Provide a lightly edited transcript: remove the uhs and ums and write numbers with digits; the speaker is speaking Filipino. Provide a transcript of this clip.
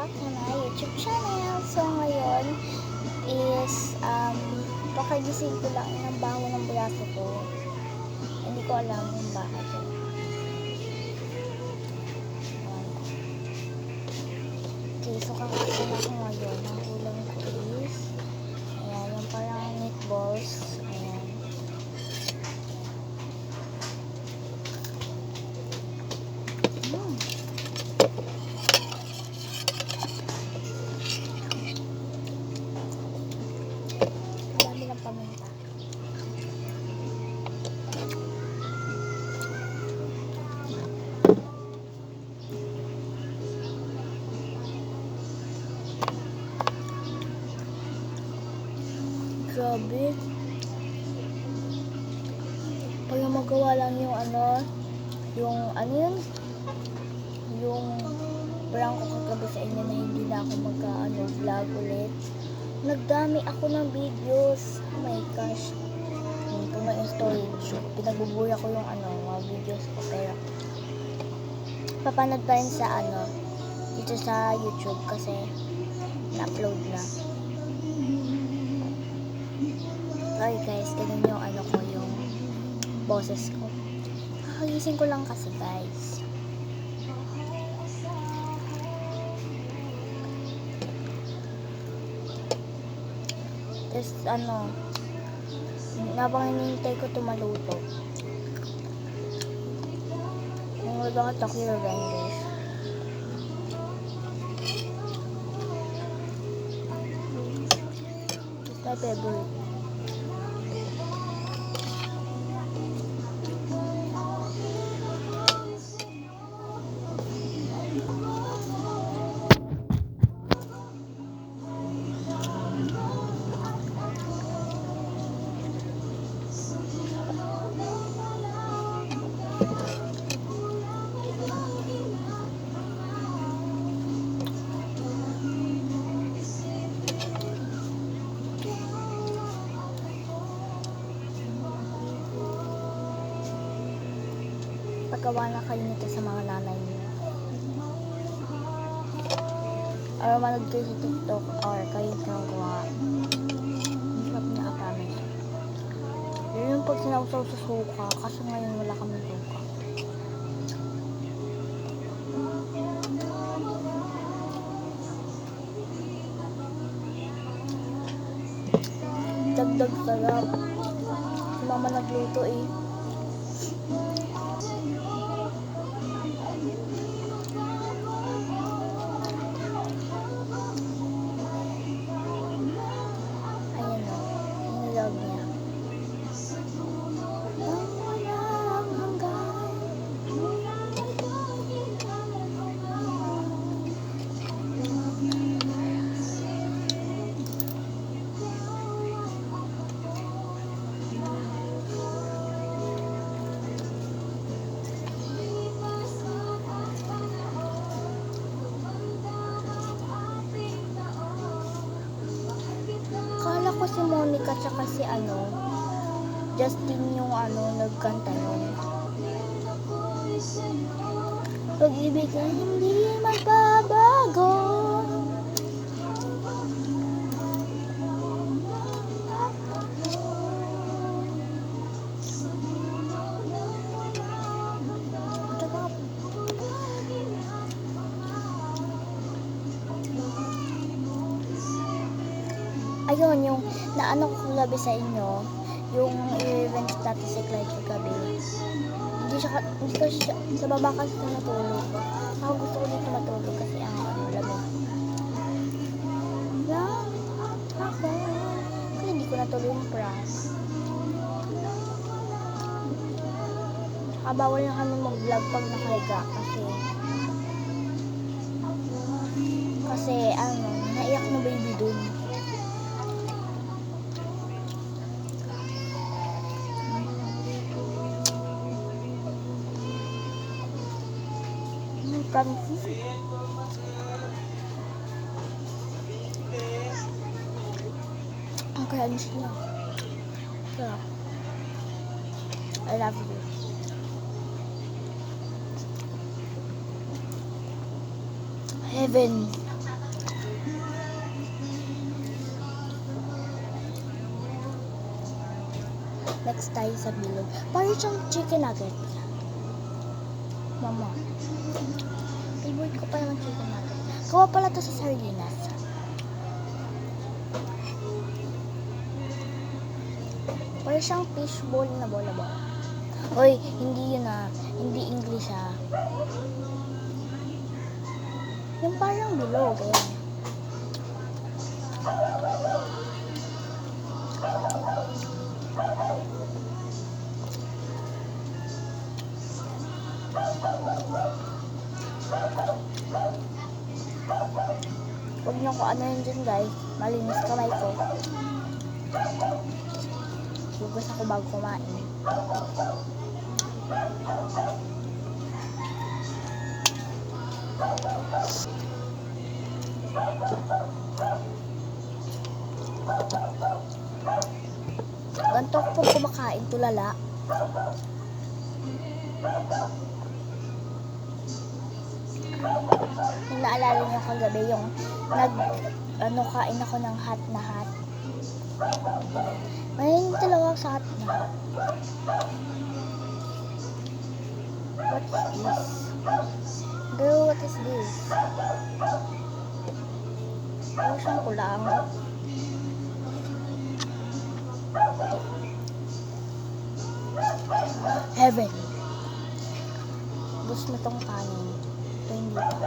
back to my YouTube channel. So ngayon is pakagising ko lang ng bango ng braso ko. Hindi ko alam kung bakit. Okay, so kakain ako ngayon. Ang ulam ko is ayan, yung parang meatballs. Ayan. Dami ng paminta. Grabe. Pag magawa lang yung yung prank ko kagabi sa inyo na hindi na ako vlog ulit. Nagdami ako ng videos. Oh my gosh. Ito na yung storage. Pinagbubuya ko yung mga videos ko. Pero papanood pa rin sa dito sa YouTube kasi na-upload na. Sorry guys, ganun yung yung boses ko. Kakagising ko lang kasi guys. Tapos habang hinihintay ko tumaluto. Yung mga Tokyo Revengers. It's my favorite. Paggawa na kayo nito sa mga nanay niyo. Or manood kayo sa TikTok or kayo ginagawa. Masarap niya, promise. Yun yung pag sinausaw sa suka kasi ngayon wala kami suka. Dagdag sarap. Si mama nagluto eh. Kala ko si Monica tsaka si Justin yung nagkanta nun. Pag-ibig na hindi magbabago. Ayun, yung naano ko gabi sa inyo, yung i-revenge natin si Clyde kagabi. Hindi ko siya, sa baba kasi natulog. Ako gusto ko dito matulog kasi lamig. Lang ako. Kasi hindi ko natuloy yung prank. Bawal na kami mag-vlog pag nakahiga kasi naiyak na baby dun. Francis. Ang kaya niya. Yeah. I love you. Heaven. Next tayo sa bilog. Parang siyang chicken nugget. Mama. Favorite ko pa naman chicken nugget. Gawa pala to sa sardinas. Parang siyang fishball na bola. Hoy, hindi yun ah. Hindi English ah. Yung parang bilog eh. Huwag niyo ko ano yun dyan guys. Malinis kamay ko. Hugas ako bago kumain. Ganto ko po kumakain, tulala. Yung naalala niyo kagabi yung kain ako ng hot na hot. Ngayon talaga sa hot na hot. What's this? Girl, what is this? Ano siyang kulang? Heaven. Gusto mo tong kanin. Ito hindi pa.